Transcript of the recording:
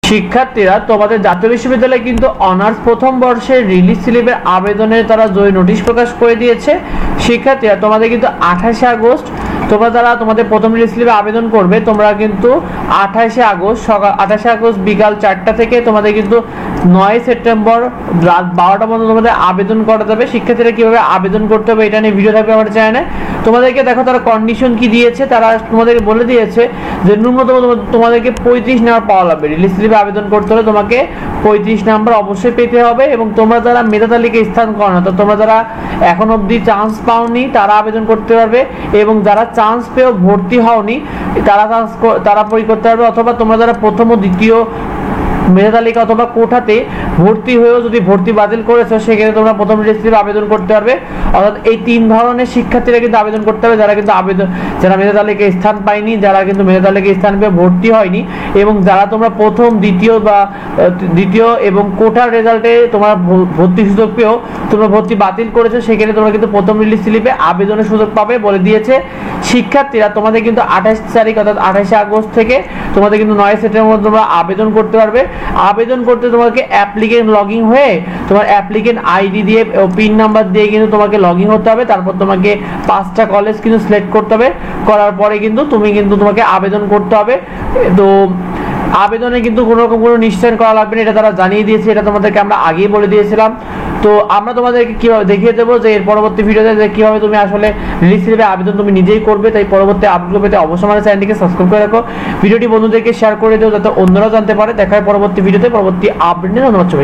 শিক্ষার্থীরা তোমাদের জাতীয় বিশ্ববিদ্যালয়ে কিন্তু অনার্স প্রথম বর্ষের রিলিজ স্লিপের আবেদনের তারা জরুরি নোটিশ প্রকাশ করে দিয়েছে। শিক্ষার্থীরা তোমাদের কিন্তু 28 আগস্ট তোমরা যারা তোমাদের প্রথম রিলিজ স্লিপে আবেদন করবে তোমরা কিন্তু 28 আগস্ট বিকাল 4টা থেকে তোমাদের কিন্তু 9 সেপ্টেম্বর রাত 12টা পর্যন্ত তোমাদের আবেদন করা যাবে। শিক্ষার্থীরা কিভাবে আবেদন করতে হবে এটা নিয়ে ভিডিও থাকবে আমার চ্যানেলে। তোমাদেরকে দেখো তারা কন্ডিশন কি দিয়েছে, তারা তোমাদেরকে বলে দিয়েছে যে ন্যূনতম তোমাদেরকে 35 নাম্বার পাওয়া লাগবে। রিলিজ স্লিপে আবেদন করতে হলে তোমাকে 35 নাম্বার অবশ্যই পেতে হবে এবং তোমরা যারা মেধা তালিকায় স্থান করো না, তো তোমরা যারা এখন অবধি চান্স পাওনি তারা আবেদন করতে পারবে এবং যারা চান্স পেয়েও ভর্তি হওনি তারা করতে পারবে, অথবা তোমরা যারা প্রথম ও দ্বিতীয় মেধা তালিকা অথবা কোটাতে ভর্তি হয়েও যদি ভর্তি বাতিল করেছো সেক্ষেত্রে তোমরা প্রথম রিলিজ স্লিপে আবেদন করতে পারবে। অর্থাৎ এই 3 ধরনের শিক্ষার্থীরা কিন্তু আবেদন করতে হবে, যারা কিন্তু যারা মেধা তালিকায় স্থান পায়নি, যারা কিন্তু মেধা তালিকায় স্থান পেয়ে ভর্তি হয়নি এবং যারা তোমরা প্রথম দ্বিতীয় এবং কোটার রেজাল্টে তোমরা ভর্তি সুযোগ পেয়েও তোমরা ভর্তি বাতিল করেছো সেক্ষেত্রে তোমরা কিন্তু প্রথম রিলিজ স্লিপে আবেদনের সুযোগ পাবে বলে দিয়েছে। শিক্ষার্থীরা তোমাদের কিন্তু 28 তারিখ অর্থাৎ 28 আগস্ট থেকে তোমাদের কিন্তু 9 সেপ্টেম্বর তোমরা আবেদন করতে পারবে। আবেদন করতে তোমাকে অ্যাপ্লিকেন্ট লগইন হয়ে তোমার অ্যাপ্লিকেন্ট আইডি দিয়ে পিন নাম্বার দিয়ে কিন্তু তোমাকে লগইন হতে হবে। তারপর তোমাকে 5টা কলেজ কিন্তু সিলেক্ট করতে হবে, করার পরে কিন্তু তোমাকে আবেদন করতে হবে। তো আবেদনে কিন্তু কোনো রকম কোনো নিশ্চয়ন করা লাগবে না, এটা তারা জানিয়ে দিয়েছে, এটা তোমাদেরকে আমরা আগেই বলে দিয়েছিলাম। তো আমরা তোমাদেরকে কিভাবে দেখিয়ে দেবো যে এর পরবর্তী ভিডিওতে যে কিভাবে তুমি আসলে রিলিজ স্লিপে আবেদন তুমি নিজেই করবে। তাই পরবর্তী আপডেট পেতে অবশ্যই আমাদের চ্যানেলটিকে সাবস্ক্রাইব করে রাখো, ভিডিওটি বন্ধুদেরকে শেয়ার করে দিও যাতে অন্যরাও জানতে পারে। দেখা হয় পরবর্তী ভিডিওতে পরবর্তী আপডেট নিয়ে। ধন্যবাদ সবাই।